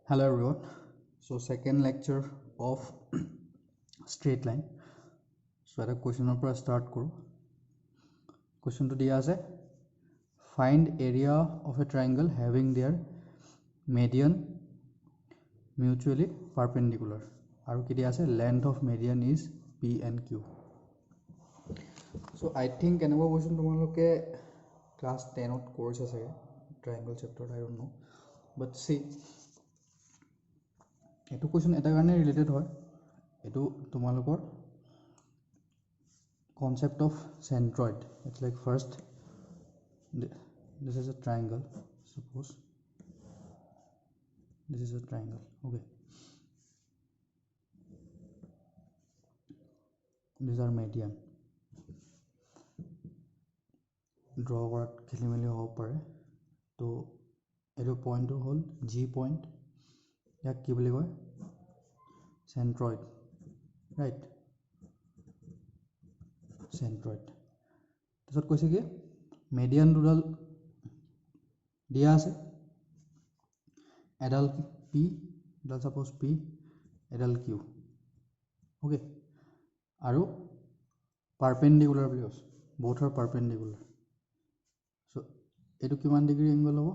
Hello everyone. So second lecture of straight line. So at a question per start करो. Question to दिया है find area of a triangle having their median mutually perpendicular. और कि दिया है length of median is P and Q. So I think এনেকুৱা question তোমালোকে class 10 ত কৰিছে চাগে triangle chapter I don't know but see এইটো question এটা কাৰণে ৰিলেটেড হয় এইটো তোমালোকৰ concept of centroid. It's like first this is a triangle, suppose this is a triangle, okay, these are median draw কৰাত খেলি মেলি হ'ব পাৰে তো এইটো পইণ্টটো হ'ল G point ইয়াক কি বুলি কয় centroid, right? centroid তাৰপিছত কৈছে কি median দুডাল দিয়া আছে এডাল P এডাল suppose P এডাল Q, okay, আৰু perpendicular বুলি কৈছে both are perpendicular. So এইটো কিমান ডিগ্ৰী এংগল হ'ব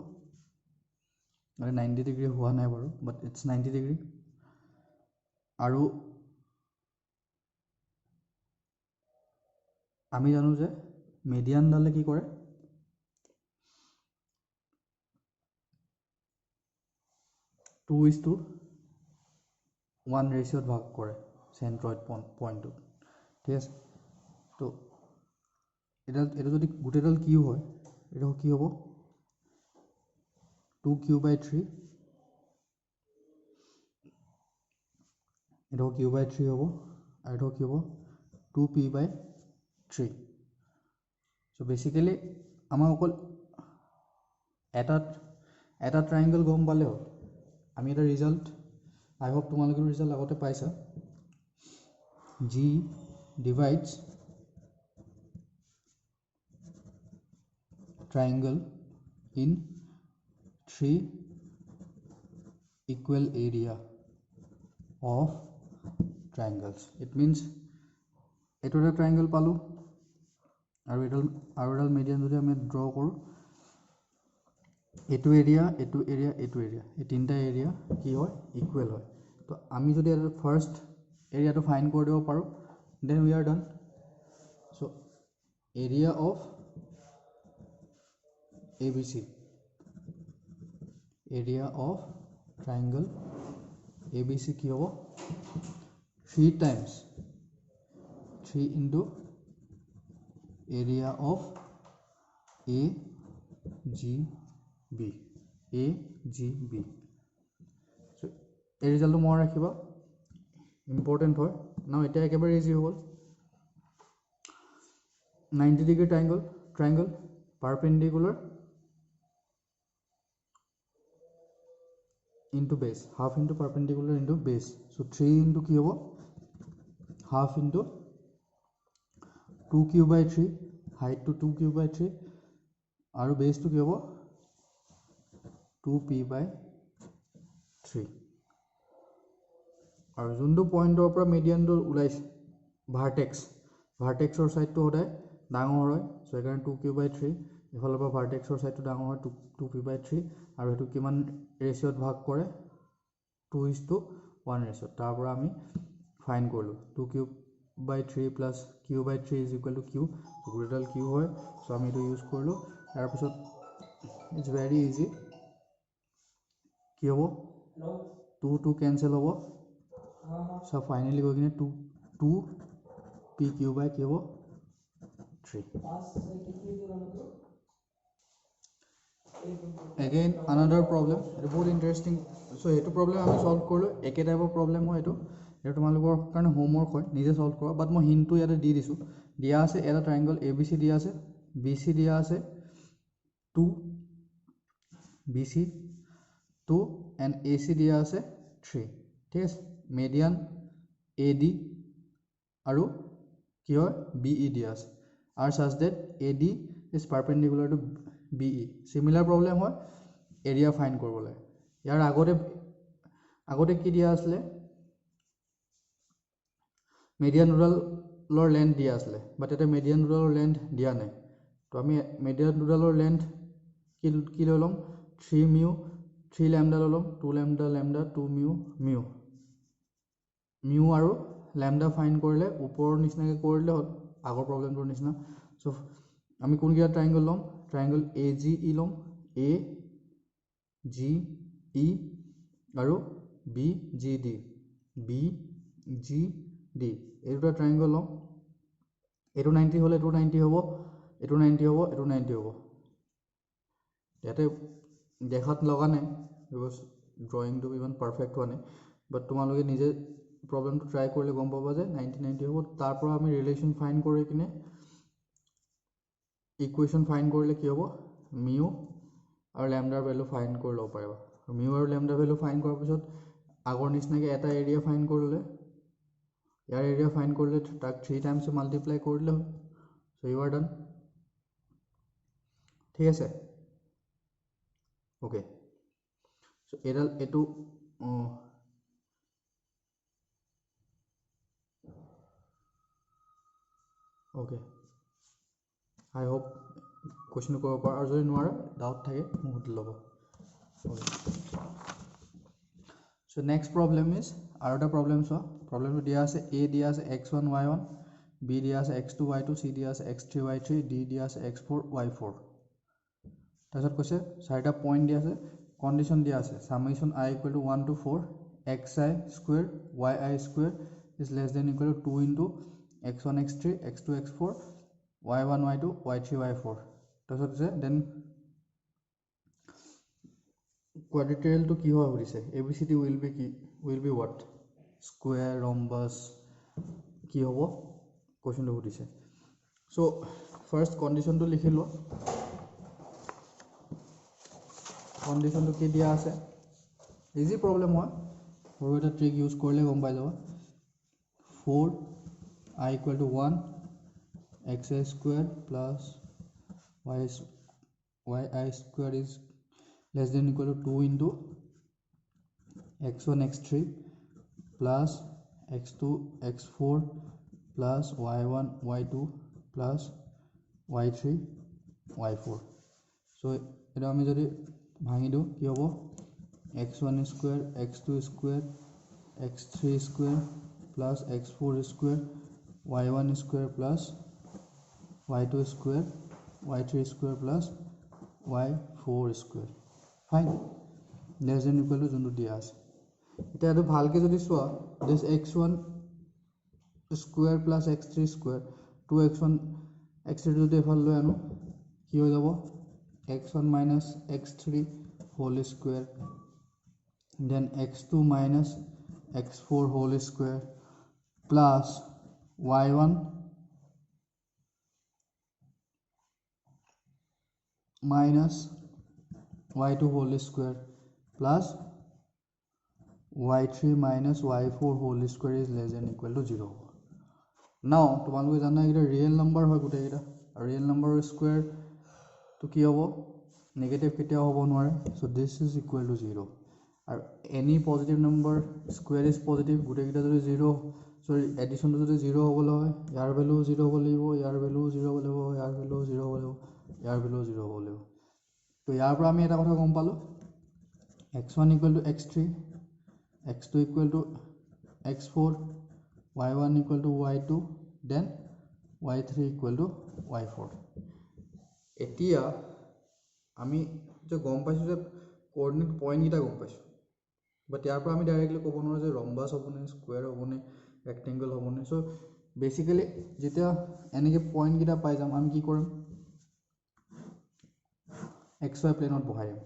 মানে 90 ডিগ্ৰী হোৱা নাই বাৰু but it's 90 ডিগ্ৰী আৰু আমি জানো যে মিডিয়ান ডালে কি কৰে 2:1 ৰেচিঅ'ত ভাগ কৰে সেন্ট্ৰয়েড পইণ্টটো, ঠিক আছে। তো এটা যদি গোটেইডাল কিউ হয় এটা কি হ'ব 2q/3 এটা q/3 হ'ব আৰু এটা কি হ'ব 2p/3. so basically আমাৰ অকল এটা ট্ৰায়াঙ্গল গম পালে হ'ল আমি এটা ৰিজাল্ট আই হোপ তোমালোকৰ ৰিজাল্ট আগতে পাইছা G divides triangle in 3 equal area of triangles. It means এইটো এটা ট্ৰায়াঙ্গল পালো আৰু এডাল মিডিয়ান যদি আমি ড্ৰ কৰোঁ এইটো এৰিয়া এই তিনিটা এৰিয়া কি হয় ইকুৱেল হয়। তো আমি যদি এটা ফাৰ্ষ্ট এৰিয়াটো ফাইণ্ড কৰি দিব পাৰোঁ then we are done. So' area of ABC, area of triangle ABC কি হ'ব 3 times 3 into area of AGB. So এই ৰিজাল্টটো মনত ৰাখিবা ইম্পৰ্টেণ্ট হয় না। এতিয়া একেবাৰে ইজি হ'ল 90 degree ট্ৰায়াঙ্গল perpendicular into base, half into perpendicular into base. So 3 into কি হ'ব half into 2q/3 height to 2q/3 আৰু base to কি হ'ব 2p/3 আৰু যোনটো পইণ্টৰ পৰা মিডিয়ানটো ওলাইছে ভাৰ্টেক্সৰ সাইডটো সদায় ডাঙৰ হয়। সো সেইকাৰণে 2q/3 ইফালৰ পৰা ভাৰ্টেক্সৰ সাইডটো ডাঙৰ হয় 2p/3 আৰু সেইটো কিমান ৰেচিঅ'ত ভাগ কৰে 2:1 ৰেচিঅ'ত। তাৰ পৰা আমি ফাইণ্ড কৰিলোঁ 2q/3 plus q/3 is equal two q। গোটেইডাল q হয় চ' আমি এইটো ইউজ কৰিলোঁ। তাৰপিছত ইটছ ভেৰি ইজি কি হ'ব 2 কেঞ্চেল হ'ব চ' ফাইনেলি গৈ কিনে 2pq/3 again another problem. এটা বহুত ইণ্টাৰেষ্টিং। চ' সেইটো প্ৰব্লেম আমি সলভ কৰিলোঁ একে টাইপৰ প্ৰব্লেম হয় এইটো তোমালোকৰ কাৰণে হোমৱৰ্ক হয় নিজে সলভ কৰা বাট মই হিণ্টটো ইয়াতে দি দিছোঁ। দিয়া আছে এটা ট্ৰায়াঙ্গল ABC দিয়া আছে BC দিয়া আছে 2 BC 2 and AC দিয়া আছে 3, ঠিক আছে। মিডিয়ান AD আৰু কি হয় BE দিয়া আছে আৰু such that AD is perpendicular to BE. Similar problem হয় এৰিয়া ফাইণ্ড কৰিবলৈ। ইয়াৰ আগতে আগতে কি দিয়া আছিলে মিডিয়ান নুডালৰ লেন্থ দিয়া আছিলে বাট এটা মিডিয়ান নুডালৰ লেন্থ দিয়া নাই তো আমি মিডিয়ান নুডালৰ লেন্থ কি লৈ ল'ম 3 মিউ 3 ল্যামডা লৈ ল'ম 2 lambda lambda 2 mu mu mu আৰু ল্যামডা ফাইন কৰিলে ওপৰৰ নিচিনাকৈ কৰিলে হ'ল আগৰ প্ৰবলেমটোৰ নিচিনা সো আমি কোনকেইটা ট্ৰাইংগল ল'ম ট্ৰাইংগল AGE ল'ম AGE আৰু BGD BGD এই দুটা ট্ৰাইংগল ল'ম এটো 90 হলে এটো 90 হ'ব এটো 90 হ'ব এটো 90 হ'ব ইয়াতে দেখাত লগা নাই বিকজ ড্ৰয়িংটো ইমান পাৰফেক্ট হোৱা নাই বাট তোমালোকে নিজে প্ৰবলেমটো ট্ৰাই কৰিলে গম পাবা যে 90 90 হ'ব তাৰ পৰা আমি ৰিলেশ্যন ফাইন কৰি কিনে ইকুৱেশ্যন ফাইন কৰিলে কি হ'ব মিউ আৰু ল্যামডাৰ ভ্যালু ফাইন কৰি ল'ব পাৰিবা মিউ আৰু ল্যামডাৰ ভ্যালু ফাইন কৰাৰ পিছত আগৰ নিচিনাকৈ এটা এৰিয়া ফাইন কৰিলে ইয়াৰ এৰিয়া ফাইন কৰিলে তাক 3 টাইমছ মাল্টিপ্লাই কৰিলে হ'ল সো ইউ আৰ ডান ঠিক আছে ওকে সো এডাল এটো ওকে আই হোপ কোৱেশ্যন কৰিব পাৰা আৰু যদি নোৱাৰে ডাউট থাকে মোক সুধি ল'ব okay so next problem is আৰু এটা প্ৰবলেম চোৱা প্ৰবলেমটো দিয়া আছে A দিয়া আছে x1 y1 B দিয়া আছে x2 y2 C দিয়া আছে x3 y3 D দিয়া আছে x4 y4 তাৰপিছত কৈছে চাৰিটা পইণ্ট দিয়া আছে কণ্ডিশ্যন দিয়া আছে সামেশ্যন I = 1 to 4 xi square yi square is less than equal to 2 into x1 x3 x2 x4 y1 y2 y3 y4 তাৰপিছত যে দেন quadrilateral কি হয় সুধিছে ABCD will be what square rhombus কি হ'ব কোৱেশ্যনটো সুধিছে সো ফাৰ্স্ট কণ্ডিশ্যনটো লিখি লোৱা কণ্ডিশ্যনটো কি দিয়া আছে ইজি প্ৰবলেম হয় সৰু এটা ট্ৰিক ইউজ কৰিলে গম পাই যাবা 4 I = 1 xi square plus yi square is less than equal to 2 into x1 x3 plus x2 x4 plus y1 y2 plus y3 y4 so এটা আমি যদি ভাঙি দিও কি হ'ব x1 square x2 square x3 square plus x4 square y1 square plus y2 square y3 square plus y4 square fine less than equal to যোনটো দিয়া আছে এটা এটো ভালকে যদি চোৱা this x1 square plus x3 square 2x1 x3 যদি এফাল লৈ আনো কি হৈ যাব x1 minus x3 whole square then x2 minus x4 whole square plus y1 minus y2 whole square plus y3 minus y4 whole square is less than equal to 0 now তোমালোকে জানা এটা ৰিয়েল নম্বৰ হয় গুটেই এটা real নম্বৰৰ square তো কি হ'ব negative কেতিয়াও হ'ব নোৱাৰে so this is equal to 0 আৰু any positive number square is positive গুটেই কেইটা যদি 0 সৰি এডিশনটো যদি 0 হ'বলৈ হয় ইয়াৰ ভ্যালু 0 হ'ব লাগিব ইয়াৰ ভ্যালু 0 হ'ব লাগিব ইয়াৰ ভ্যালু 0 হ'ব লাগিব ইয়াৰ ভ্যালু 0 হ'ব লাগিব তো ইয়াৰ পৰা আমি এটা কথা গম পালো x1 = x3 x2 = x4 y1 = y2 then y3 = y4 এতিয়া আমি যে গম পাইছো যে কোঅৰ্ডিনেট পইণ্ট গিটা গম পাইছো বাট ইয়াৰ পৰা আমি ডাইৰেক্টলি ক'ব নোৱাৰো যে ৰম্বাস হ'বনে স্কয়াৰ হ'বনে ৰেক্টেংগল হ'বনে সো বেসিক্যালি যেতিয়া এনেকে পইণ্ট গিটা পাই যাম আমি কি কৰিম xy প্লেনত বহাই দিম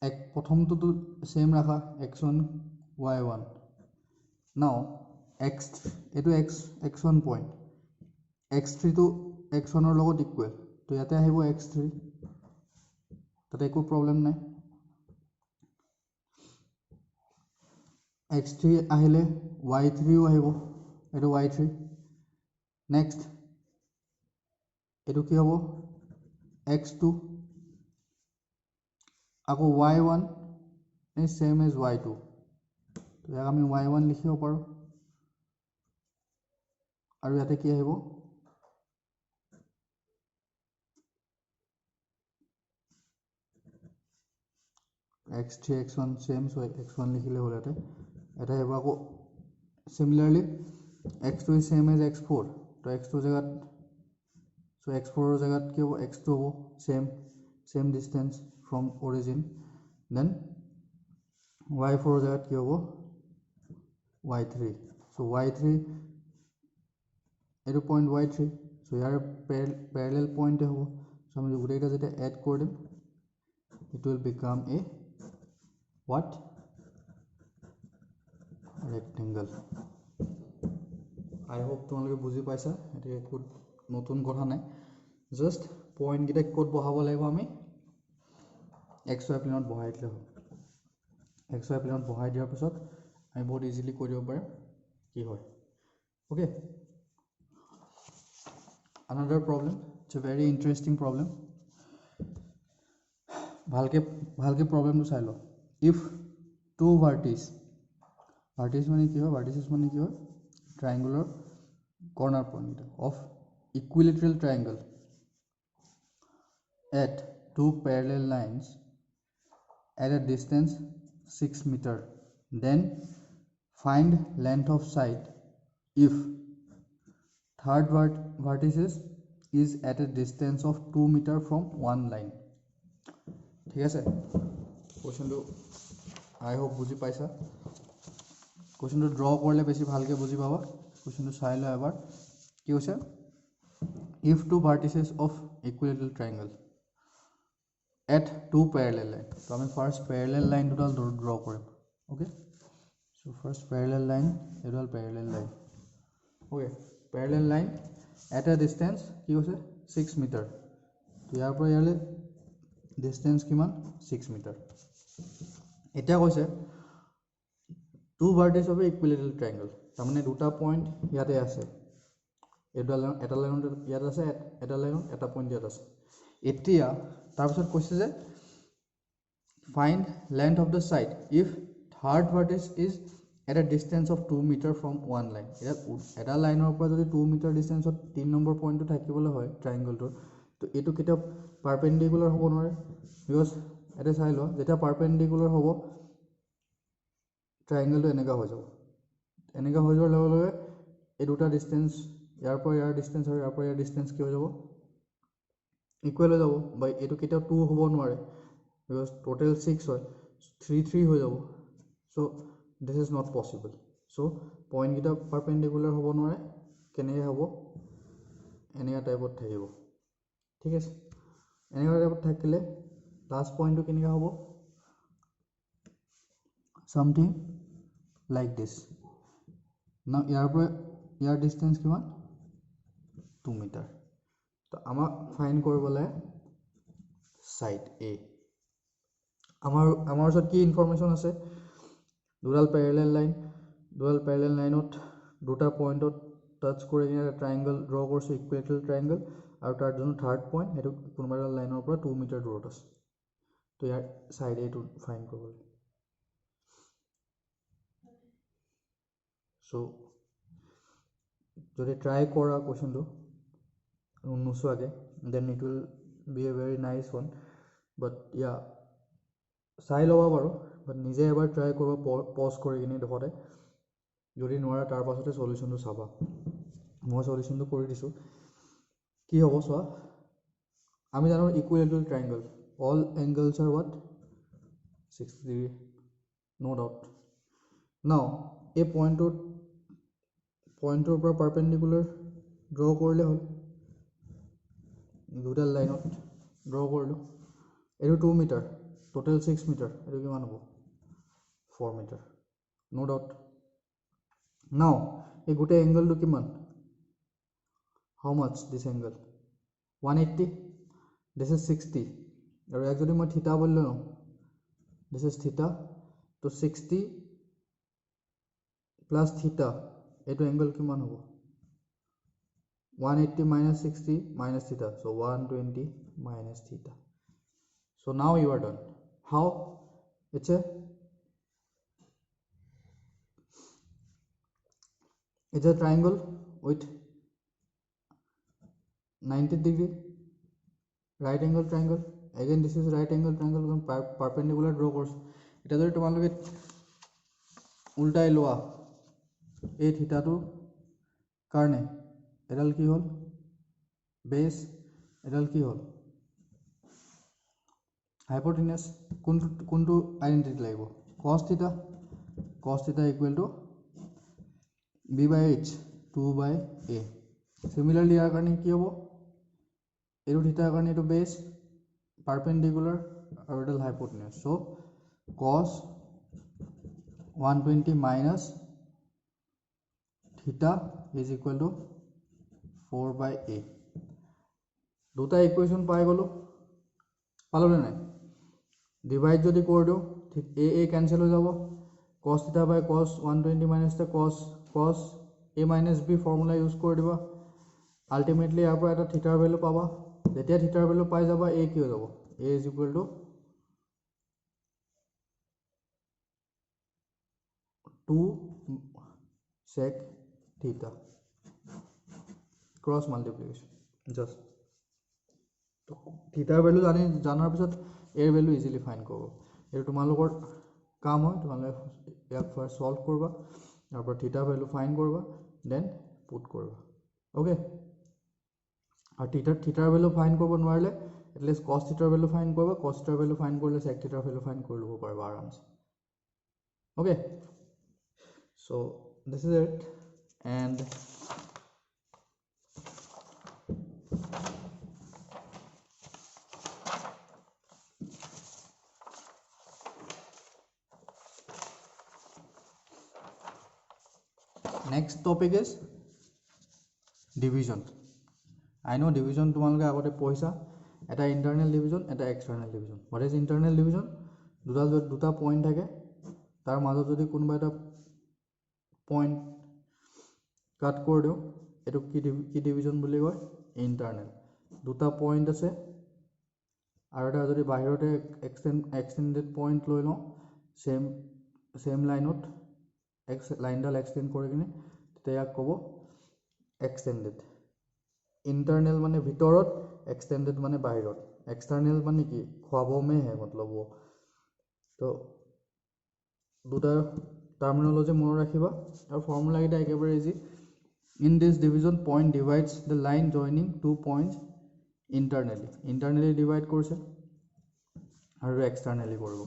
এক প্ৰথমটো সেম ৰাখা x1 y1 now x এটো x1 point x3 to x1 ৰ লগত ইকুৱেল তো ইয়াতে আহিব x3 তাতে একো প্ৰবলেম নাই x3 আহিলে y3 ও আহিব এটো y3 নেক্সট এটো কি হ'ব x2 আকৌ y1 is same as y2 তো ইয়াক আমি y1 লিখিব পাৰোঁ আৰু ইয়াতে কি আহিব x3 x1 same so x1 লিখিলে হ'ল ইয়াতে এটা আহিব আকৌ similarly x2 is same as x4 তো x2 জেগাত so x4 জেগাত কি হ'ব x2 হ'ব same distance from origin then y4 জেগাত কি হ'ব y3 so y3 এইটো point y3 so ইয়াৰ parallel point হ'ব so আমি গোটেইটা যেতিয়া add কৰি দিম it will become a what rectangle I hope তোমালোকে বুজি পাইছা এটা একো নতুন কথা নাই জাস্ট পয়েন্ট গিটা কোড বহাব লাগিব আমি xy প্লেনত বহাই দিলে হ'ব xy প্লেনত বহাই দিয়াৰ পিছত আমি বহুত ইজিলি কৰি দিব পাৰিম কি হয় okay another problem it's a very interesting problem ভালকে প্ৰবলেমটো চাই ল if two vertices মানে কি হয় vertices মানে কি হয় triangular corner point of equilateral triangle at two parallel lines at a distance 6 meter then find length of side if third vertices is at a distance of 2 meter from one line ঠিক আছে কোৱেশ্চনটো আই hope বুজি পাইছা কোৱেশ্চনটো draw কৰিলে বেছি ভালকে বুজি পাবা কোৱেশ্চনটো চাই ল এবাৰ কি হৈছে if two vertices of equilateral triangle at two parallel line so আমি first parallel line দুডাল draw কৰিম okay so first parallel line এডাল parallel line okay parallel line at a distance কি হৈছে 6 meter তো ইয়াৰ পৰা ইয়ালে distance কিমান 6 meter এটা কৈছে two vertices of equilateral triangle তাৰ মানে দুটা পইণ্ট ইয়াতে আছে এটা লাইনত ইয়াত আছে এটা লাইনত এটা পইণ্ট ইয়াত আছে এতিয়া তাৰ পিছত কৈছে যে find length of the side if third vertex is at a distance of 2 meter from one line এটা লাইনৰ পৰা যদি 2 meter distance ত 3 নম্বৰ পইণ্টটো থাকিবলৈ হয় ট্ৰায়াঙ্গলটো তো এটো কেতিয়া পাৰপেন্ডিকুলাৰ হ'ব নোৱাৰে বিকজ এটা চাই ল যেটা পাৰপেন্ডিকুলাৰ হ'ব ট্ৰায়াঙ্গলটো এনেকা হৈ যাব এনেকা হৈ যোৱাৰ লগে লগে এই দুটা ডিসটেন্স ইয়াৰ পৰা ইয়াৰ ডিসটেন্স আৰু ইয়াৰ পৰা ইয়াৰ ডিসটেন্স কি হৈ যাব ইকুৱেল হৈ যাব বাই এটো কেতিয়া 2 হ'ব নোৱাৰে বিকজ টোটাল 6 হয় 3 3 হৈ যাব so this is not possible so point গিটা পারপেন্ডিকুলার হ'ব নোৱাৰে কেনেকৈ হ'ব এনেকা টাইপত থাকিব ঠিক আছে এনেকা টাইপত থাকিলে লাস্ট পইণ্টটো কেনেকা হ'ব something like this now ইয়াৰ পৰা ইয়াৰ ডিসটেন্স কিমান 2 মিটাৰ তো আমাক ফাইন্ড কৰিবলৈ সাইড A আমাৰ ওচৰত কি ইনফৰমেশন আছে দুডাল প্যাৰালাল লাইনত দুটা পয়েন্টত টাচ কৰি কিনে ট্ৰায়াঙ্গল ড্ৰ কৰিছো ইকুৱেটৰিয়েল ট্ৰায়াঙ্গল আৰু তাৰ যোন থাৰ্ড পয়েন্ট হেতু কোনোবা এটা লাইনৰ পৰা 2 মিটাৰ দূৰত আছে তো ইয়াৰ সাইড A টো ফাইন্ড কৰিব সো যদি ট্ৰাই কৰা কোৱেশ্চনটো নুসুৱাকে then it will be a very nice one but yeah চাই লবা বাৰু বাট নিজে এবাৰ ট্ৰাই কৰিব পজ কৰি কিনে দেখতে যদি নোৱাৰা তাৰ পাছতে সলিউশনটো চাবা মই সলিউশনটো কৰি দিছো কি হ'ব চোৱা আমি জানো Equatorial ট্ৰায়াঙ্গল all angles are what 60 degree no doubt now a পইণ্টৰ পৰা পাৰপেন্ডিকুলাৰ ড্ৰ কৰিলে হ'ল দুটা লাইনত ড্ৰ কৰিলো এটো 2 মিটাৰ টোটাল 6 মিটাৰ এটো কিমান হ'ব 4 মিটাৰ no doubt now এই গোটে এংগলটো কিমান how much this angle 180 this is 60 আৰু এক যদি মই থিটা বললো ন this is theta তো 60 plus theta এটো এংগল কিমান হ'ব 180 minus 60 minus theta so 120 minus theta so now you are done how it's a triangle with 90 degree right angle triangle. Again this is right angle triangle perpendicular draw course. এটা যদি তোমালোকে উল্টাই লোৱা এই থিতাটো কাৰণে এডাল কি হ'ল বেস, এডাল কি হ'ল হাইপোটেনাস. কোনটো আইডেন্টিটি লাগিব cos theta equal to b by h 2 by a. Similarly ইয়াৰ কাৰণে কি হ'ব এইটো থিতাৰ কাৰণে এইটো বেস perpendicular আৰু এডাল hypotenuse. so cos 120 minus theta is equal to 4 by a. দুটা ইকুয়েশন পাই গলো, পালো না নাই? ডিভাইড যদি কৰি দিও a ক্যান্সেল হৈ যাব, cos theta by cos 120 minus the cos a minus b formula use কৰি দিবা. আলটিমেটলি ইয়াৰ পৰা এটা থিটাৰ ভ্যালু পাবা. যেতিয়া থিটাৰ ভ্যালু পাই যাবা a কি হৈ যাব a is equal to 2 sec theta cross multiplication. just থিটাৰ ভ্যালু জানাৰ পিছত এৰ ভ্যালু ইজিলি ফাইন্ড কৰিব. এটো তোমালোকৰ কাম হয়, তোমালোকে ইয়াক ফাৰ্স্ট সলভ কৰিবা, তাৰ পৰা থিটাৰ ভ্যালু ফাইন্ড কৰিবা, দেন পুট কৰিবা. ওকে, আৰু থিটাৰ ভ্যালু ফাইন্ড কৰিব নোৱাৰিলে এটলিষ্ট cos থিটাৰ ভ্যালু ফাইন্ড কৰিবা, cos থিটাৰ ভ্যালু ফাইন্ড কৰিলে sec থিটাৰ ভ্যালু ফাইন্ড কৰি ল'ব পাৰিবা আৰামছে. Okay, so this is it. And next topic is division. I know division তোমালোকে আগতে পঢ়িছা, এটা ইন্টারনাল ডিভিজন, এটা external division. what is internal division? দুটা পয়েন্ট থাকে, তাৰ মাজত যদি কোনোবা এটা পয়েন্ট কাট কৰি দিও এটো কি ডিভিজন বুলি কয় ইন্টাৰনাল. দুটা পয়েন্ট আছে আৰু এটা যদি বাহিৰতে এক্সটেন্ডেড পয়েন্ট লৈ লও সেম লাইনত লাইনডাল এক্সটেন্ড কৰি কিনে তেতিয়া ইয়াক ক'ব এক্সটেন্ডেড. ইন্টাৰনাল মানে ভিতৰত, এক্সটেন্ডেড মানে বাহিৰত. এক্সটার্নাল মানে কি ख्वाबों में है मतलब वो. তো দুটা টার্মিনোলজি মনে রাখিবা আৰু ফৰ্মুলা এটা একেবাৰে easy. in this division point divides the line joining two points internally divide কৰিছে আৰু externally কৰিব.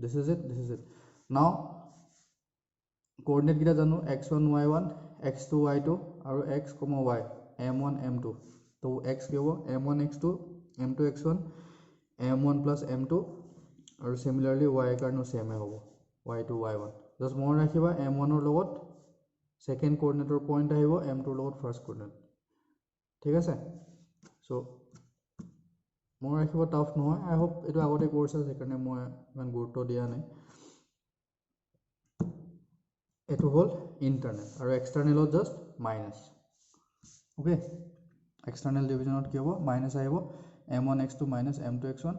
this is it. now coordinate kita জানো x1 y1 x2 y2 আৰু x, y m1 m2. তো x কি হ'ব m1 x2 m2 x1 m1 plus m2 আৰু similarly y কাৰণেও same হ'ব y2 y1. just মন ৰাখিবা m1 ৰ লগত সেকেন্ড কোঅৰ্ডিনেটৰ পয়েন্ট আহিব, m2 ৰ লগত ফাৰ্স্ট কোঅৰ্ডিনেট. ঠিক আছে, সো মন ৰাখিব টাফ নহয়. আই হোপ এটো আগতে কোৰ্স আছে কাৰণে মই ইমান গুৰুত্ব দিয়া নাই. এটো হল ইন্টাৰনাল আৰু এক্সটার্নালত জাস্ট মাইনাস. ওকে, এক্সটার্নাল ডিভিজনত কি হ'ব মাইনাস আহিব m1 x2 minus m2 x1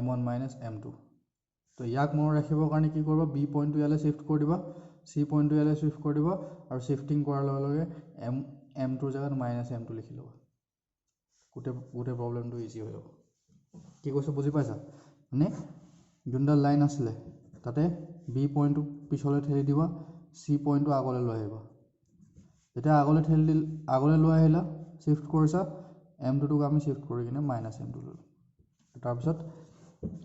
m1 minus m2. তো ইয়াক মন ৰাখিবৰ কাৰণে কি কৰিবা b পইণ্টটো ইয়ালে শিফট কৰি দিবা, c পইণ্টটো ইয়ালে শিফট কৰি দিবা আৰু শিফটিং কৰাৰ লগে লগে m2 ৰ জায়গাত মাইনাস m2 লিখি লবা. গোটে প্ৰবলেমটো ইজি হৈ যাব. কি কৈছো বুজি পাইছা? মানে যোনডাল লাইন আছিলে তাতে b পইণ্টটো পিছলৈ ঠেলি দিবা, c পইণ্টটো আগলৈ লৈ আহিবা. যেতিয়া আগলৈ লৈ আহিলা শিফট কৰিছা m2 টোক আমি শিফট কৰি কিনে মাইনাস m2 ললো. তাৰ পিছত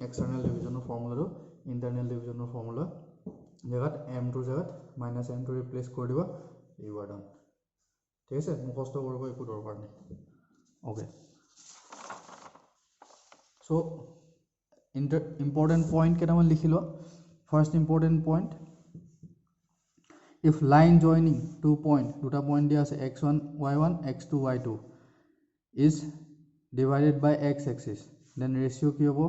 এক্সটাৰ্নাল ডিভিজনৰ ফৰ্মুলাটো ইন্টাৰনাল ডিভিজনৰ ফৰ্মুলা জায়গাত m2 জায়গাত মাইনাস m2 ৰিপ্লেস কৰি দিবা, ইউ আৰ ডান. ঠিক আছে, মুখস্থ কৰিব একো দৰকাৰ নাই. ওকে, সো ইম্পৰ্টেন্ট পয়েন্ট কেইটামান লিখি লোৱা. First important point, if line joining two point দুটা পয়েন্ট দিয়া আছে x1 y1 x2 y2 is divided by x axis, then ratio কি হ'ব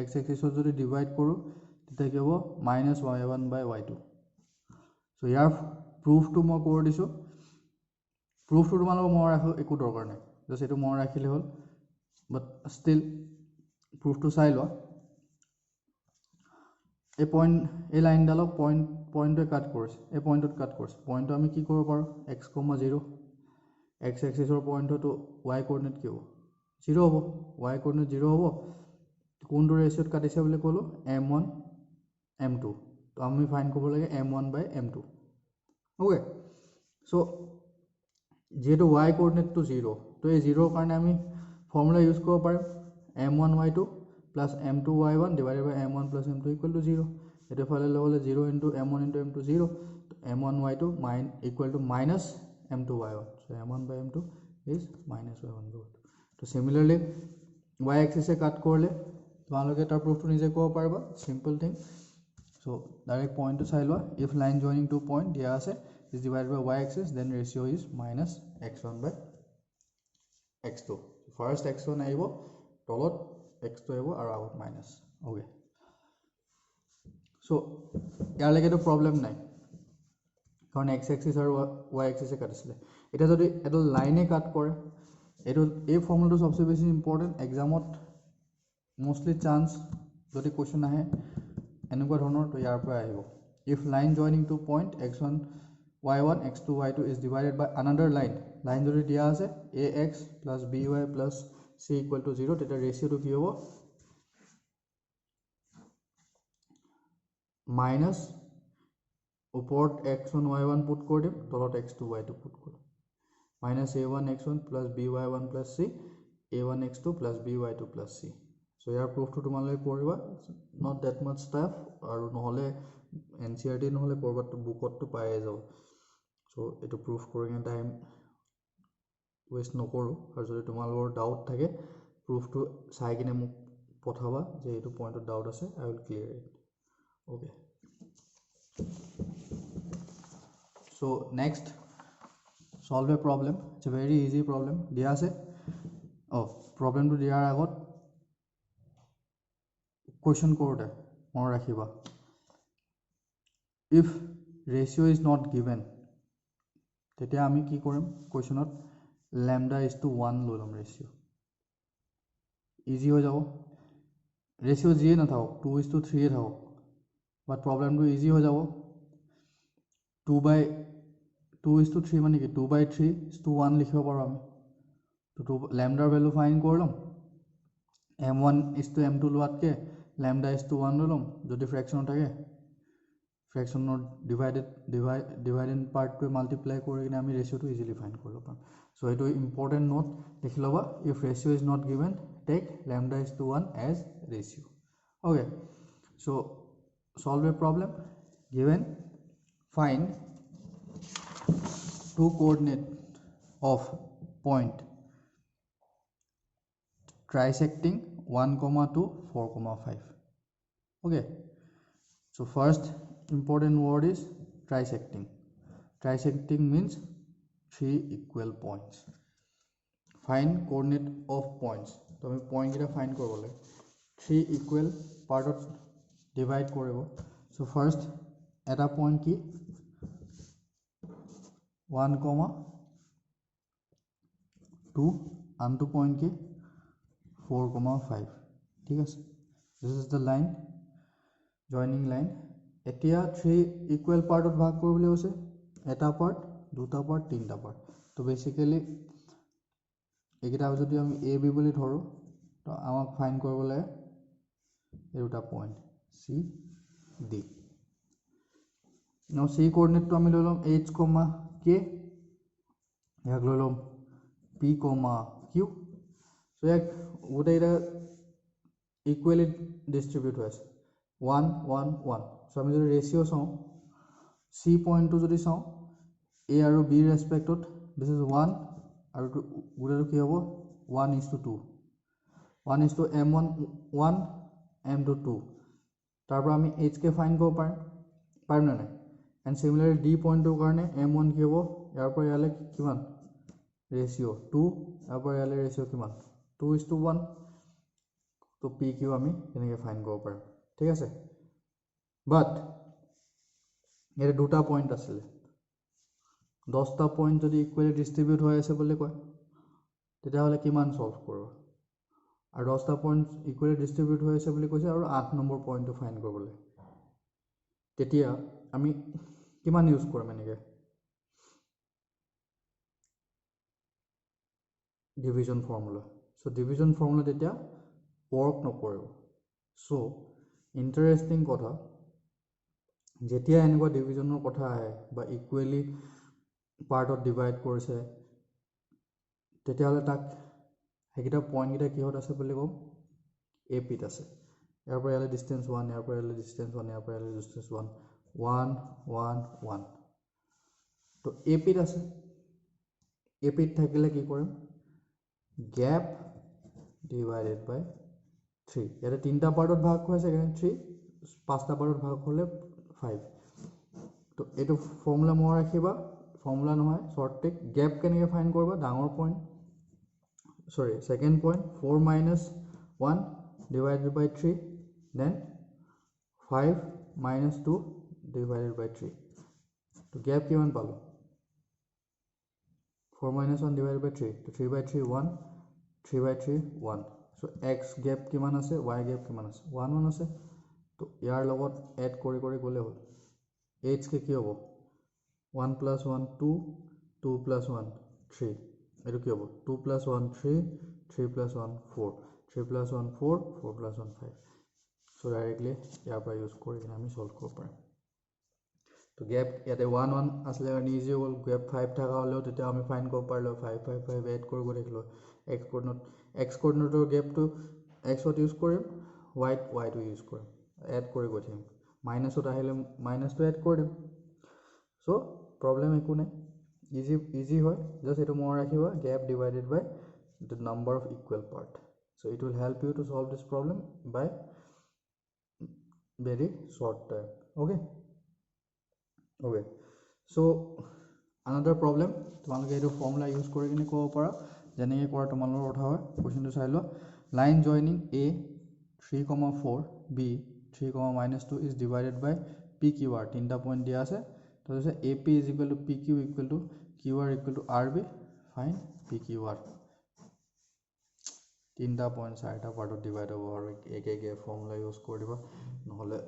x axis যদি ডিভাইড কৰো তেতিয়া কি হ'ব minus y1 by y2. so ইয়াৰ প্ৰুফটো মই কৰি দিছো. প্ৰুফটো তোমালোকক মই ৰাখো একো দৰকাৰ নাই, জাস্ট এটো মই ৰাখিলে হ'ল, বাট ষ্টিল প্ৰুফটো চাই লোৱা. এই পইণ্ট এই লাইনডালক পইণ্টে কাট কৰিছে এই পইণ্টত কাট কৰিছে পইণ্টটো আমি কি কৰিব পাৰোঁ x,0 এক্স এক্সিছৰ পইণ্টটো y কোঅৰ্ডিনেট কি হ'ব 0 হ'ব y কোঅৰ্ডিনেট 0 হ'ব কোনটো ৰেচিঅ'ত কাটিছে বুলি ক'লোঁ m1 m2 তো আমি ফাইন কৰিব লাগে m1/m2 ওকে সো যেহেতু y কোঅৰ্ডিনেটটো 0 তো এই 0 কাৰণে আমি ফৰ্মুলা ইউজ কৰিব পাৰিম m1y2 plus m2y1 divided by m1 plus m2 equal to 0 এটো ফালে ললে 0 into m1 into m2 0 m1y2 equal to minus m2y1 so m1/m2 is minus y1 so similarly y axis এ কাট কৰিলে তোমালোকে তাৰ প্ৰুফটো নিজে কৰিব পাৰিবা simple thing so direct point to চাই লোৱা if line joining two point দিয়া আছে is divided by y axis then ratio is minus x1/x2 first x1 আহিব তলত x2 আহিব আৰু আগত minus okay so ইয়াৰ লাগে তো প্ৰবলেম নাই কাৰণ x axis আৰু y axis এ কাটিছিলে এটা যদি এটা লাইনে কাট কৰে এটো এই ফৰ্মুলাটো সবচে বেছি ইম্পৰ্টেন্ট এক্সামত মোস্টলি চান্স যদি কোৱেশ্চন আহে এনেকুৱা ধৰণৰ তো ইয়াৰ পৰা আহিব if line joining two point x1 y1 x2 y2 is divided by another line যদি দিয়া আছে ax plus by plus c equal to 0 তেটা ৰেশিও তো কি হ'ব minus ওপৰত x1 y1 পুট কৰি দিম তলত x2 y2 পুট কৰি minus a1 x1 plus by1 plus c a1 x2 plus by2 plus c so ইয়াৰ প্ৰুফটো তোমালোকে কৰিবা not that much stuff আৰু নহলে NCERT নহলে কৰবাত বুকত পায়ে যাও so এটো প্ৰুফ কৰিলে টাইম ওয়েস্ট নকৰো আৰু যদি তোমালোকৰ ডাউট থাকে প্ৰুফটো চাই কিনে মোক পঠাবা যে এটো পইণ্টত ডাউট আছে I will clear it okay so next solve a problem it's a very easy problem দিয়া আছে problem to দিয়াৰ আগত question কৰোতে মন ৰাখিবা if ratio is not given তেতিয়া আমি কি কৰিম কোৱেশ্চনত lambda is to 1 লৈ লম ratio easy হৈ যাব ratio যিয়ে না থাকক 2 is to 3 এ থাকক but problem to easy হৈ যাব 2 is to 3 মানে কি 2/3 is to 1 লিখিব পাৰো আমি তো lambda value ফাইন কৰলম m1 is to m2 লোৱাতকে lambda is to 1 লৈ লম যদি ফ্ৰেকশন থাকে fraction not dividend part to multiply kori kine ami ratio to easily find korlo param so eto important note likhi loba if ratio is not given take lambda is to 1 as ratio okay so solve a problem given find two coordinate of point trisecting 1,2 4,5 okay so first important word is trisecting trisecting means three equal points find coordinate of points to ami point eta find korole three equal part of divide koribo so first eta point ki 1,2 another point ki 4,5 ঠিক আছে this is the line joining line এতিয়া 3 equal পাৰ্টত ভাগ কৰিবলৈ হৈছে এটা part দুটা part তিনটা part তো বেসিক্যালি একিটা যদি আমি a b বুলি ধৰো তো আমাক ফাইন্ড কৰিবলৈ এই দুটা পইণ্ট c d নাও c কোঅৰ্ডিনেটটো আমি লৈ লম h, k ইয়াক লৈ লম p, q সো এক গোটেইটা ইকুৱেলি ডিস্ট্ৰিবিউট হৈ আছে 1 1 1 so আমি যদি ৰেশিও চাও c পইণ্ট তো যদি চাও a আৰু b ৰেসপেক্টত this is 1 আৰু গুটেটো কি হ'ব 1:2 1 m1 1 m2 2 তাৰ পৰা আমি h কে ফাইন্ড কৰিব পাৰিম না নাই and similarly d পইণ্টৰ কাৰণে m1 কি হ'ব ইয়াৰ পৰা ইয়ালে কিমান ৰেশিও 2 ইয়াৰ পৰা ইয়ালে ৰেশিও কিমান 2:1 তো p q আমি এনেকৈ ফাইন্ড কৰিব পাৰিম ঠিক আছে but এর দুটা পয়েন্ট আছে 10টা পয়েন্ট যদি ইকুয়ালি ডিস্ট্রিবিউট হৈ আছে বলে কয় তেতিয়া হলে কিমান সলভ কৰিব আৰু 10টা পয়েন্ট ইকুয়ালি ডিস্ট্ৰিবিউট হৈ আছে বুলি কৈছে আৰু 8 নম্বৰ পয়েন্টটো ফাইন্ড কৰিবলৈ তেতিয়া আমি কিমান ইউজ কৰিম এনেকৈ ডিভিজন ফৰ্মুলা চ' ডিভিজন ফৰ্মুলা তেতিয়া ৱৰ্ক নকৰিব চ' ইণ্টাৰেষ্টিং কথা যেতিয়া এনেকুৱা ডিভিজনৰ কথা আহে বা ইকুৱেলি পাৰ্টত ডিভাইড কৰিছে তেতিয়াহ'লে তাক সেইকেইটা পইণ্টকেইটা কিহত আছে বুলি ক'ম এ পিত আছে ইয়াৰ পৰা ইয়ালৈ ডিষ্টেঞ্চ 1 ইয়াৰ পৰা ইয়ালৈ ডিষ্টেঞ্চ 1 ইয়াৰ পৰা ইয়ালৈ ডিষ্টেঞ্চ 1 1 1 1 তো এ পিত আছে এ পিত থাকিলে কি কৰিম gap divided by 3 ইয়াতে তিনটা পাৰ্টত ভাগ হৈ আছে কাৰণে 3 পাঁচটা পাৰ্টত ভাগ হ'লে 5 তো এইটো ফৰ্মুলা মই ৰাখিবা ফৰ্মুলা নহয় শৰ্ট ট্ৰিক gap কেনেকৈ ফাইণ্ড কৰিবা ডাঙৰ point sorry second point 4 minus 1 divided by 3 then 5 minus 2 divided by 3 তো gap কিমান পালো 4 minus 1 divided by 3 তো 3 by 3 1 3 by 3 1 so x gap কিমান আছে y gap কিমান আছে 1 1 আছে তো ইয়াৰ লগত এড কৰি গলে হ'ল h কে কি হ'ব 1 plus 1 2 2 plus 1 3 এটো কি হ'ব 2 plus 1 3 3 plus 1 4 3 plus 1 4 4 plus 1 5 so directly ইয়াৰ পৰা ইউজ কৰি কিনে আমি সলভ কৰিব পাৰিম তো গ্যাপ ইয়াতে 1 1 আসলে কাৰণ ইজি হ'ল গ্যাপ 5 থাকা হলেও তেতিয়া আমি ফাইন্ড কৰিব পাৰিলো 5 5 5 এড কৰি দেখিলো x কোঅৰ্ডিনেটৰ গ্যাপটো x ত ইউজ কৰিম y টো ইউজ কৰিম এড কৰি গঠিম মাইনাসত আহিলে মাইনাসটো এড কৰি দিম সো প্ৰবলেম একো নাই easy হয় just এটো মন ৰাখিবা gap divided by the number of equal part so it will help you to solve this problem by very short time okay so another problem তোমালোকে এটো ফৰ্মুলা ইউজ কৰি কিনে ক'ব পাৰা যেনেকৈ কৰা তোমালোকৰ কথা হয় কোৱেশ্চনটো চাই লো line joining a 3,4 b 3,-2 is divided by pqr তিনটা পইণ্ট দিয়া আছে তো আছে ap is equal to pq equal to qr equal to rb find pqr তিনটা পইণ্ট চাৰিটা পাৰ্টত ডিভাইড হ'ব আৰু একে ফৰ্মুলা ইউজ কৰি দিবা নহলে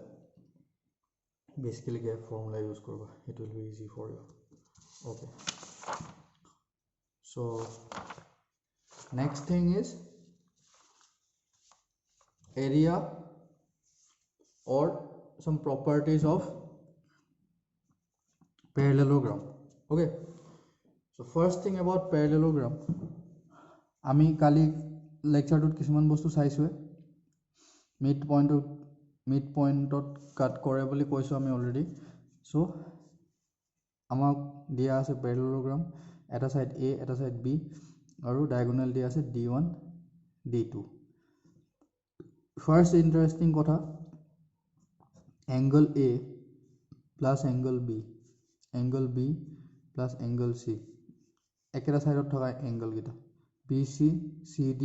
basically gap formula use korba it will be easy for you okay so next thing is area or some properties of parallelogram okay so first thing about parallelogram ami kali lecture tut kisman bostu saiswe mid point cut কৰে বুলি কৈছো আমি already so আমাক দিয়া আছে parallelogram এটা side a এটা side b আৰু ডায়াগোনাল দিয়া আছে d1 d2 ফার্স্ট ইন্টারেস্টিং কথা angle a plus angle b plus angle c একেটা সাইডত থকা angle গিটা bc cd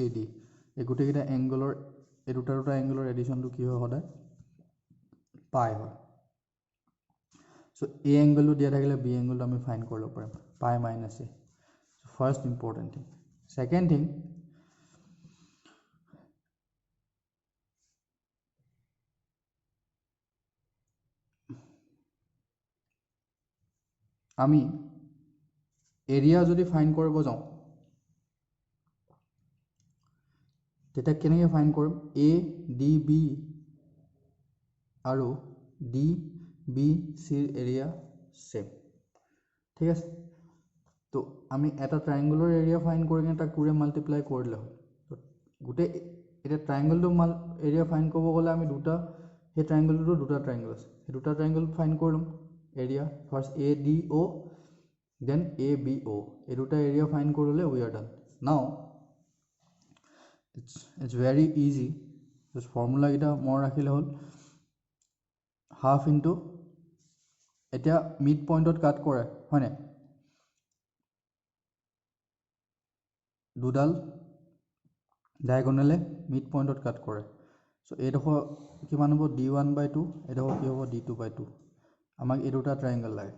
ad এই গুটে গিটা angle এই দুটা angle এডিশন টু কি হয় হদায় পাই হয় so a angle to দিয়া থাকিলে b angle to আমি ফাইন্ড কৰিব পাৰিম pi minus a so first important thing second thing আমি এরিয়া যদি ফাইন্ড কৰিব যাও তেটা কেনেকৈ ফাইন্ড কৰিম a d b আৰু d b c area same ঠিক আছে তো আমি এটা ট্ৰায়াঙ্গলৰ এৰিয়া ফাইন্ড কৰি কিনে তাক টুৰে মাল্টিপ্লাই কৰিলে হয় তো গুটে এটা ট্ৰায়াঙ্গলটো এৰিয়া ফাইন্ড কৰিব গলে আমি দুটা এই ট্ৰায়াঙ্গলটো দুটা ট্ৰায়াঙ্গল আছে এই দুটা ট্ৰায়াঙ্গল ফাইন্ড কৰিম area first a d o then a b o এই দুটা এরিয়া ফাইন্ড কৰিলে we are done now it's very easy just formula গিটা মন ৰাখিলে হ'ল half into এতিয়া মিড পইণ্টত কাট কৰে হয়নে দুডাল ডায়াগোনালে মিড পইণ্টত কাট কৰে সো এইডোখৰ কিমান হ'ব d1/2 এইডোখৰ কি হ'ব d2/2 আমাক এই দুটা ট্ৰায়াঙ্গল লাগে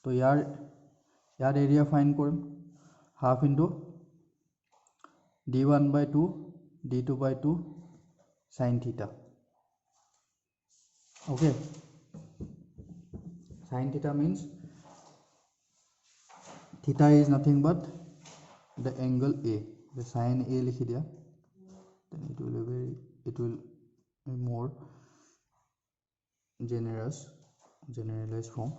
তো ইয়াৰ এৰিয়া ফাইন্ড কৰিম half into d1/2 d2/2 sin theta okay Sin theta means theta is nothing but the angle A. The sin A likhi dia, then it will be more generalized form.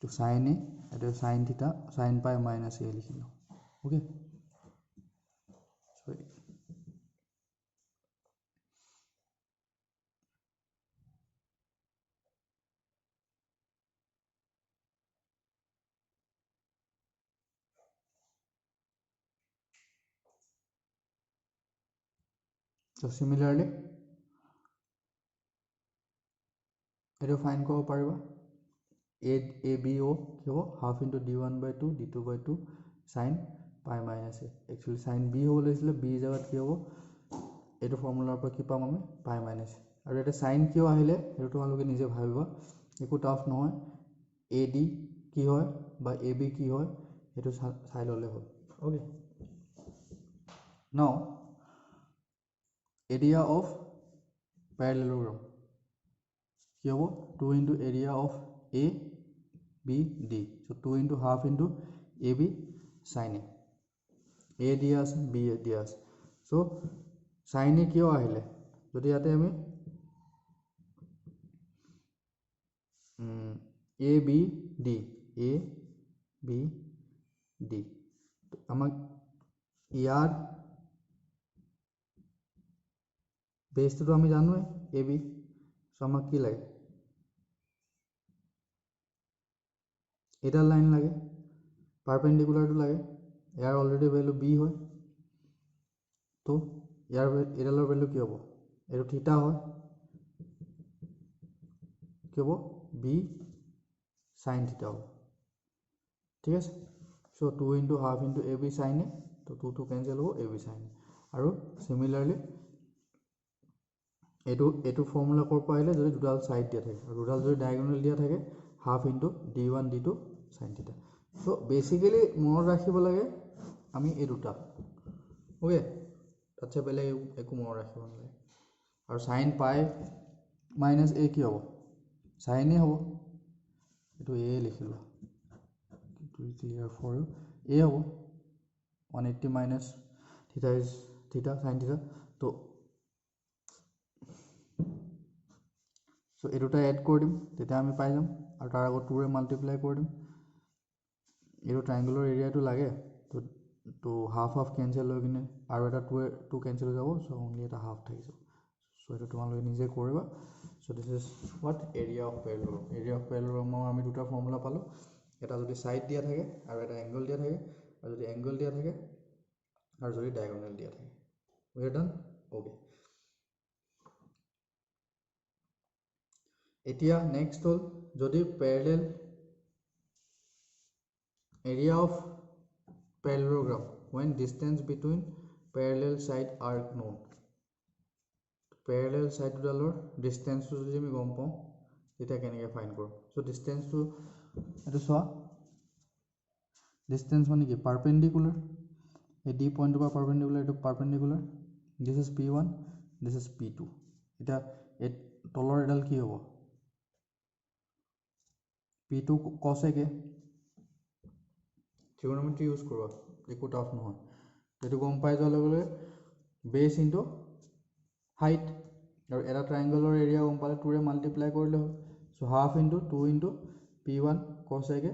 To sin A, that is sin theta, sin pi minus A likhi lo. Okay. Sorry. So similarly, it will find ko pariba ABO kiyo half into d1 by 2 d2 by 2 sin pi minus A. Actually sin B ho loisile B jagat ki hobo etu formula par ki pam ame pi minus A. Aru eta sin kiyo ahile etu tomaloke nije bhabiba, eku tough nohoy. AD ki hoy ba AB ki hoy etu sai lole hol. Okay. Now area of parallelogram ki hobo 2 into area of A B D. So 2 into half into AB sin A. A দিয়া আছে B দিয়া আছে. So sin A কিয় আহিলে যদি ইয়াতে আমি A B D আমাক ইয়াৰ বেসটো আমি জানোৱে AB. So আমাক কি লাগে এটা লাইন লাগে পাৰপেন্ডিকুলাৰটো লাগে ইয়াৰ অলৰেডি ভ্যালু B হয় তো ইয়াৰ এডালৰ ভ্যালু কি হ'ব এটো থিটা হয় কি হ'ব B sin theta হ'ব ঠিক আছে so 2 into half into AB sin A তো 2 to cancel হ'ব AB sin A আৰু similarly এটো ফৰ্মুলা কৰ পাইলে যদি দুডাল সাইড দিয়া থাকে আৰু দুডাল যদি ডায়াগোনাল দিয়া থাকে half into d1 d2 sin theta so basically মনত ৰাখিব লাগে আমি এই দুটা ওকে আচ্ছা বেলে একো মনত ৰাখিব নালাগে আৰু sin pi minus A কি হ'ব sin A হ'ব এটো A লিখিলো to be clear for you A হ'ব 180 minus theta is theta sin theta তো so এই দুটা এড কৰি দিম তেতিয়া আমি পাই যাম আৰু তাৰ আগত 2 ৰে মাল্টিপ্লাই কৰি দিম এটো ট্ৰায়াঙ্গুলাৰ এৰিয়াটো লাগে তো হাফ হাফ ক্যান্সেল হৈ কিনে আৰু এটা 2 ক্যান্সেল হৈ যাব সো অনলি এটা হাফ থাকি যাব সো এটা তোমালোকে নিজে কৰিবা so this is what area of প্যাৰালেলোগ্ৰামৰ আমি দুটা ফৰ্মুলা পালো এটা যদি সাইড দিয়া থাকে আৰু এটা এংগল দিয়া থাকে আৰু যদি এংগল দিয়া থাকে আৰু যদি ডায়াগোনাল দিয়া থাকে we are done okay এতিয়া নেক্সট হল যদি parallel area of parallelogram when distance between parallel side are known parallel side দুডালৰ distance টো যদি আমি গম পাওঁ তেতিয়া কেনেকৈ ফাইন্ড কৰিম সো distance টো এটো সোৱা distance মানে কি perpendicular এই d point টো perpendicular এটো perpendicular this is p1 this is p2 এটা তলৰ এডাল কি হ'ব p2 cos A K trigonometry use করবা একো টাফ নহয় এটো গম পাই যোৱাৰ লগে লগে বেস ইনটু হাইট আৰু এটা ট্ৰায়াঙ্গলৰ এৰিয়া গম পালে 2 ৰে মাল্টিপ্লাই কৰিলে হ'ল so half into 2 into p1 cos A K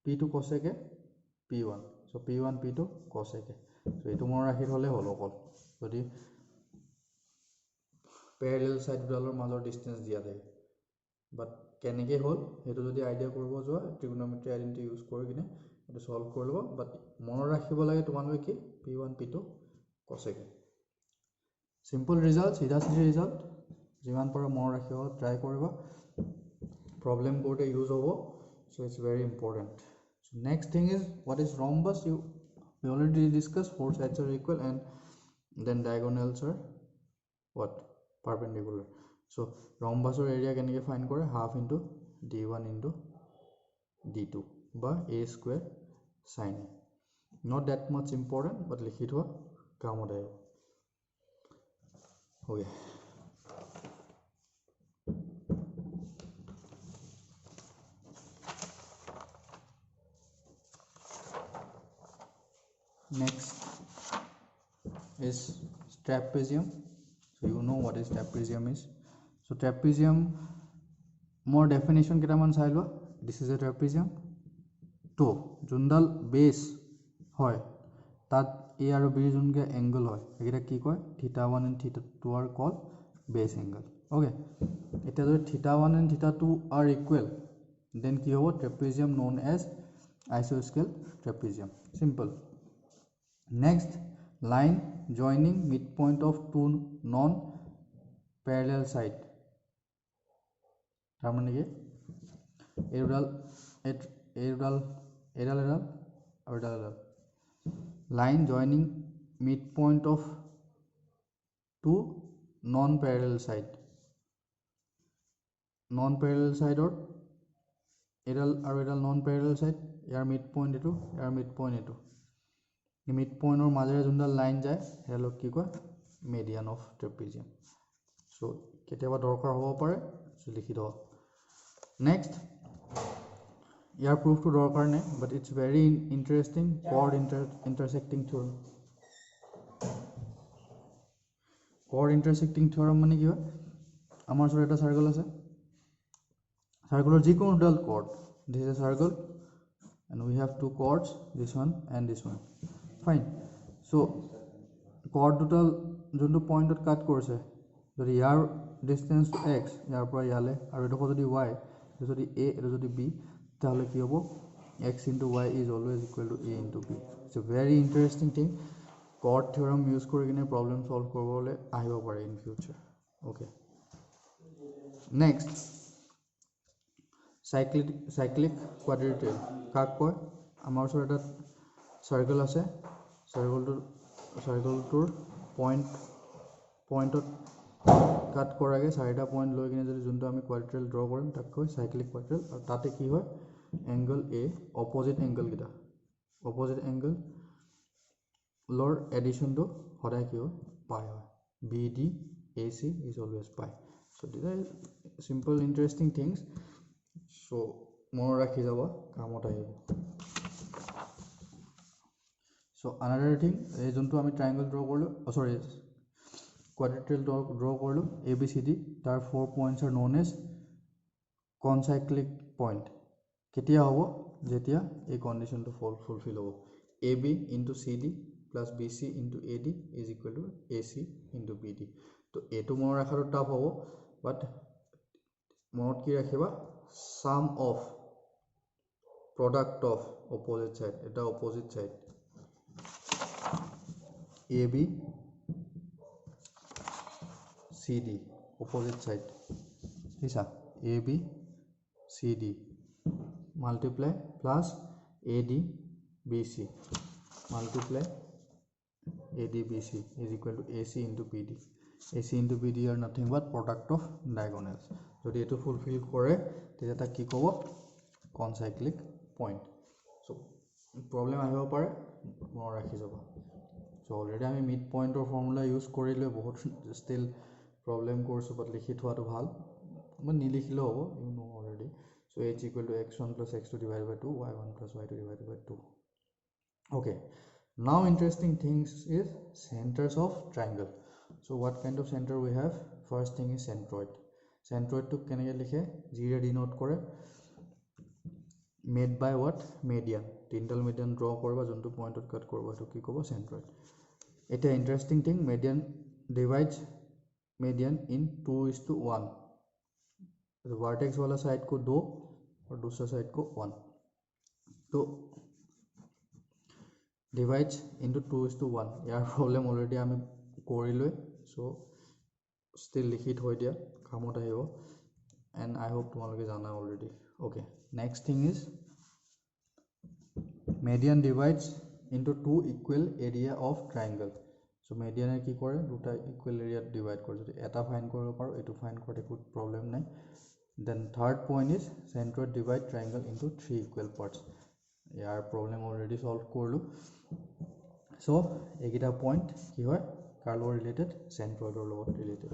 p2 cos A K p1 so p1 p2 cos A K so এটো মন ৰাখি থলে হ'ল অকল যদি প্যাৰালেল সাইড দুডালৰ মাজৰ ডিসটেন্স দিয়া থাকে বাট কেনেকৈ হ'ল হেতু যদি আইডিয়া কৰিব যোৱা ট্ৰিগোনোমেট্ৰি আইডেন্টিটি ইউজ কৰি কিনে এটো সলভ কৰি লবা বাট মনত ৰাখিব লাগে তোমালোকে কি p1 p2 cos A K simple result সিধা সিধি ৰিজাল্ট যিমান পাৰা মনত ৰাখিব ট্ৰাই কৰিবা প্ৰবলেম কৰোতে ইউজ হ'ব so it's very important so next thing is what is rhombus we already discussed four sides are equal and then diagonals are what perpendicular so rhombus or area কেনেকৈ find কৰে half into d1 into d2 বা a square sin A not that much important but লিখি থোৱা কামত আহিব okay Next is trapezium. So you know what is trapezium is. So trapezium more definition কেটামান চাই লোৱা. This is a trapezium. তো যোনডাল বেছ হয় তাত এ আৰু বি যোনকে এংগল হয় এইকেইটা কি কয় θ1 and θ2 are called base angle. Okay, এতিয়া যদি θ1 and θ2 are equal, then কি হ'ব trapezium known as isosceles trapezium. Simple. Next, line joining midpoint of two non parallel side. তাৰ মানে কি এইডাল line joining midpoint of two non-parallel side. Non-parallel side or এডাল non-parallel side ইয়াৰ midpoint এটো ইয়াৰ midpoint এটো এই midpoint or মাজেৰে যোনডাল line যায় হেলক কি কয় median of trapezium. So কেতিয়াবা দৰকাৰ হ'ব পাৰে সো লিখি দাও. Next, ইয়াৰ proof to দৰকাৰ নাই, but it's very interesting chord intersecting theorem. Chord intersecting theorem মানে কি হয় আমাৰ ওচৰত এটা সাৰ্কেল আছে, সাৰ্কেলৰ যিকোনো দুডাল chord, this is a circle and we have two chords, this one and this one. Fine. So chord দুডাল যোনটো পইণ্টত কাট কৰিছে যদি ইয়াৰ ডিসটেন্স x ইয়াৰ পৰা ইয়ালে আৰু এটা যদি y এটা যদি a এটা যদি b তাহলে কি হ'ব x into y is always equal to a into b. It's a very interesting thing. Chord theorem use কৰি কিনে problem solve কৰিবলৈ আহিব পাৰে in future. Okay, next cyclic quadrilateral কাক কয় আমাৰ ওচৰত এটা সাৰ্কেল আছে, সাৰ্কেলটোৰ পইণ্টত কাট কৰাগে চাৰিটা পইণ্ট লৈ কিনে যদি যোনটো আমি কোৱাড্ৰিলেটাৰেল ড্ৰ কৰিম তাক কয় সাইক্লিক কোৱাড্ৰিলেটাৰেল. আৰু তাতে কি হয় এংগল এ অপোজিট এংগল লৰ এডিশনটো সদায় কি হয় পাই হয়. BD AC is always pi. So these are simple interesting things. So মনত ৰাখি যাবা কামত আহিব. So another thing এই যোনটো আমি ট্ৰায়াঙ্গল ড্ৰ কৰিলো সৰি quadrilateral draw কৰিলো ABCD তাৰ 4 points are known as concyclic point. কেতিয়া হ'ব যেতিয়া এই কন্ডিশনটো ফুলফিল হ'ব AB into CD plus BC into AD is equal to AC into BD. তো এটো মনত ৰাখাটো টাফ হ'ব, বাট মনত কি ৰাখিবা sum of product of opposite side, এটা opposite side AB CD opposite side দিছা AB CD multiply plus AD BC multiply AD BC is equal to AC into BD. AC into BD are nothing but product of diagonals. যদি এটো fulfil কৰে তেতিয়া তাক কি ক'ব concyclic point. So problem আহিব পাৰে মনত ৰাখি যাবা. So already আমি mid point or formula use কৰিলে বহুত still problem কৰিছো, but লিখি থোৱাটো ভাল, মই নিলিখিলেও হ'ব, you know already. So h equal to x1 plus x2 divided by 2 y1 plus y2 divided by 2. Okay, now interesting things is centers of triangle. So what kind of center we have? First thing is centroid. Centroid to কেনেকৈ লিখে 0 denote কৰে made by what median. তিনডাল median draw কৰিবা যোনটো পইণ্টত কাট কৰিবা এটো কি ক'ব centroid. এটা interesting thing, median divides median in 2:1. तो vertex वाला साइड को 2 और दूसरा साइड को 1. तो divides into 2:1. यार प्रॉब्लम ऑलरेडी আমি কৰিলৈ, so still লিখি থৈ দিয়া কামত আহিব, and I hope তোমালোকে জানা already. Okay, next thing is median divides into two equal area of triangle. So median কি কৰে দুটা equal area divide কৰে, যদি এটা ফাইন কৰিব পাৰো এটো ফাইন কৰতে কোনো problem নাই. Then third point is centroid divide triangle into 3 equal parts. Year problem already solve কৰিলো. So এইকেইটা point কি হয় কাৰ লগত related centroidৰ লগত related.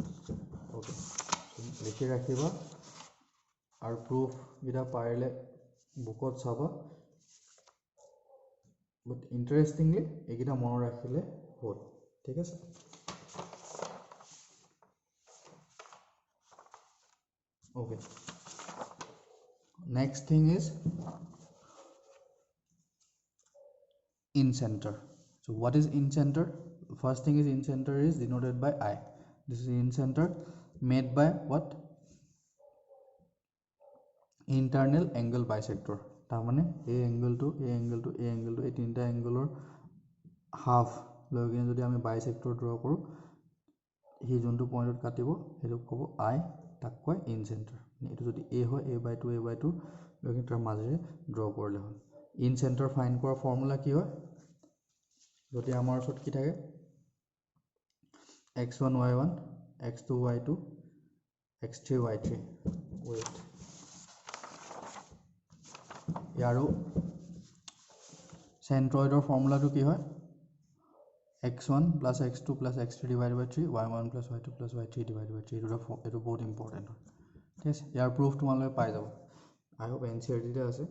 Okay, লিখি ৰাখিবা আৰু proof গিটা পাৰিলে বুকত চাবা, বাট ইণ্টাৰেষ্টিংলি এইকেইটা মনত ৰাখিলে হ'ল ঠিক আছে okay next thing is in center so what is in center first thing is in center is denoted by I this is in center made by what internal angle bisector তাৰ মানে এই এংগলটো এই এংগলটো এই এংগলটো এই তিনিটা এংগলৰ হাফ লৈ কিনে যদি আমি বাইসেক্টৰ ড্ৰ কৰোঁ হি যোনটো পইণ্টত কাটিব সেইটো ক'ব I তাক কয় ইন চেণ্টাৰ এইটো যদি a হয় a/2 a/2 লৈ কিনে তাৰ মাজেৰে ড্ৰ কৰিলে হ'ল ইন চেণ্টাৰ ফাইণ্ড কৰা ফৰ্মুলা কি হয় যদি আমাৰ ওচৰত কি থাকে x1 y1 x2 y2 x3 y3 wait ইয়াৰো সেন্ট্ৰয়েডৰ ফৰ্মুলাটো কি হয় x1 plus x2 plus x3 divided by 3 y1 plus y2 plus y3 divided by 3 এটো বহুত ইম্পৰ্টেন্ট হয় ঠিক আছে ইয়াৰ প্ৰুফ তোমালোকে পাই যাব আই হোপ এনসিআৰটি তে আছে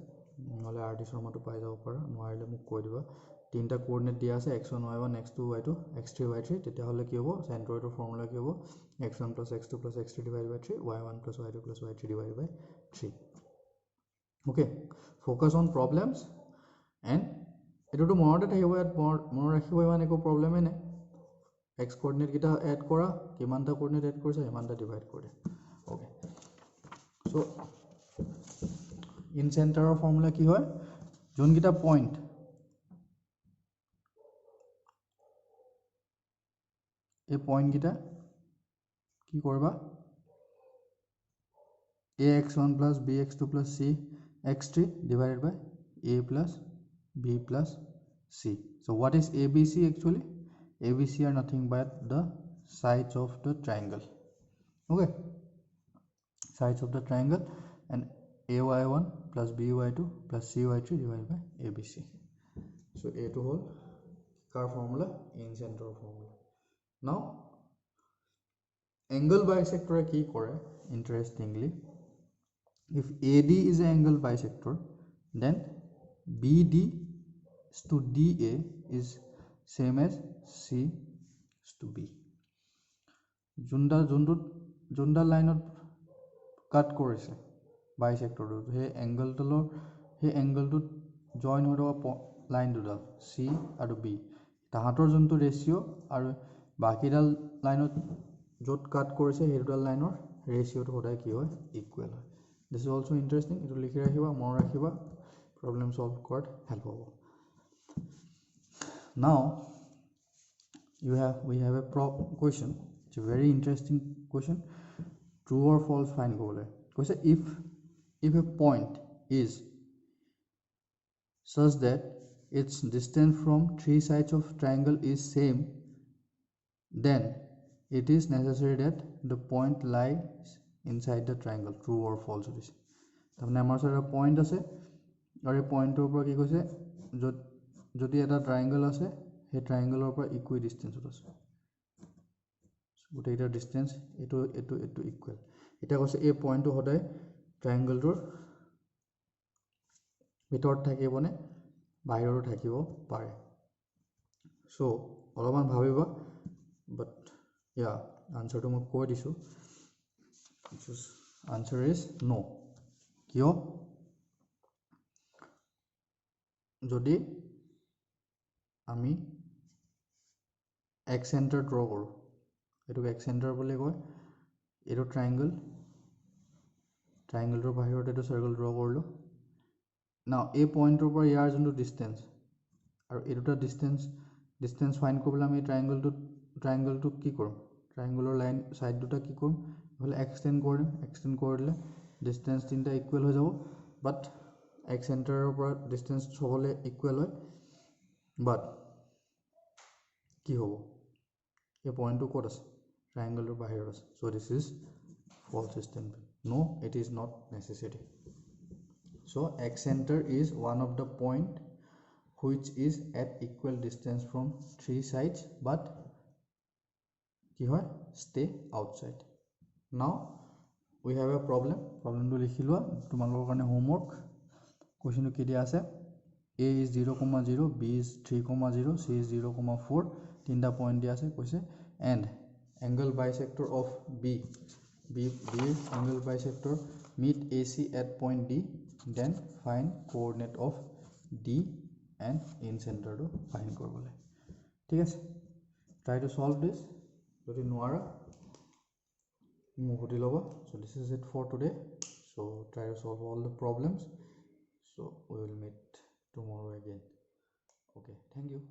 নহলে আৰটি শৰ্মাটো পাই যাব পাৰা নোৱাৰিলে মোক কৈ দিবা তিনটা কোঅৰ্ডিনেট দিয়া আছে x1 y1 x2 y2 x3 y3 তেতিয়া হলে কি হ'ব সেন্ট্ৰয়েডৰ ফৰ্মুলা কি হ'ব x1 plus x2 plus x3 divided by 3 y1 plus y2 plus y3 divided by 3 okay focus on problems and এটোটো মনতে থাকিব ইয়াত মন ৰাখিব ইমান একো প্ৰবলেমে নাই x কোঅৰ্ডিনেট কিটা এড কৰা কিমানটা কোঅৰ্ডিনেট এড কৰিছে ইমানটা ডিভাইড কৰি ওকে সো ইন চেণ্টাৰৰ ফৰ্মুলা কি হয় যোন কিটা পইণ্ট এই পইণ্ট কিটা কি কৰিবা ax1 plus bx2 plus cx3 divided by a plus b plus c so what is abc actually abc are nothing but the sides of the triangle okay sides of the triangle and ay1 plus by2 plus cy3 divided by abc so a to whole car formula in center formula now angle bisector ki kore interestingly if AD is an angle bisector then BD to DA is same as C to B junda line of cut কৰিছে bisector হে angle to join হৈ থকা line দুডাল C আৰু B তাহাতৰ যোনটো ৰেশিও আৰু বাকিডাল লাইনত যত কাট কৰিছে হে দুডাল লাইনৰ ৰেশিওটো সদায় কি হয় ইকুৱেল হয় this is also interesting it will likhi rakhiba mon rakhiba problem solve কৰাত help hobo now we have a question it's a very interesting question true or false find kobole koise if a point is such that its distance from three sides of triangle is same then it is necessary that the point lies inside the triangle true or false this তাৰমানে আমাৰ ওচৰত এটা point আছে আৰু এই পইণ্টৰ পৰা কি কৈছে যদি এটা ট্ৰায়াঙ্গল আছে সেই ট্ৰায়াঙ্গলৰ পৰা ইকুই ডিসটেন্সত আছে গোটেইটা ডিসটেন্স এটো ইকুৱেল এটা কৈছে এই পইণ্টটো সদায় ট্ৰায়াঙ্গলটোৰ ভিতৰত থাকিবনে বাহিৰৰো থাকিব পাৰে সো অলপমান ভাবিবা বাট yeah answer to মই কৈ দিছো answer is no কিয় যদি আমি x center draw কৰো এটো x center বুলি কয় এটো triangle বাহিৰত এটো circle draw কৰিলো now এই পইণ্টৰ পৰা ইয়াৰ যোনটো ডিসটেন্স আৰু এই দুটা ডিসটেন্স ফাইন্ড কৰিবলৈ আমি ট্ৰায়াঙ্গলটো কি কৰিম ট্ৰায়াঙ্গলৰ লাইন সাইড দুটা কি কৰিম হলে এক্সটেন্ড কৰিলে ডিসটেন্স তিনটা ইকুৱেল হৈ যাব বাট x চেণ্টাৰৰ পৰা ডিসটেন্স হ'লে ইকুৱেল হয় বাট কি হ'ব এই পইণ্টটো ক'ত আছে ট্ৰায়াঙ্গলৰ বাহিৰত আছে so this is false statement no it is not necessary so x center is one of the point which is at equal distance from three sides but কি হয় stay outside now we have a problem to likhi loa tumalokor karone homework question ki dia ase A is 0,0, B is 3,0, C is 0,4 তিনিটা point দিয়া আছে কৈছে and angle bisector of B angle bisector meet AC at point D, then find coordinate of D and in center to find কৰিবলৈ ঠিক আছে try to solve this যদি নোৱাৰা মোক সুধি ল'বা so this is it for today so try to solve all the problems so we will meet tomorrow again okay thank you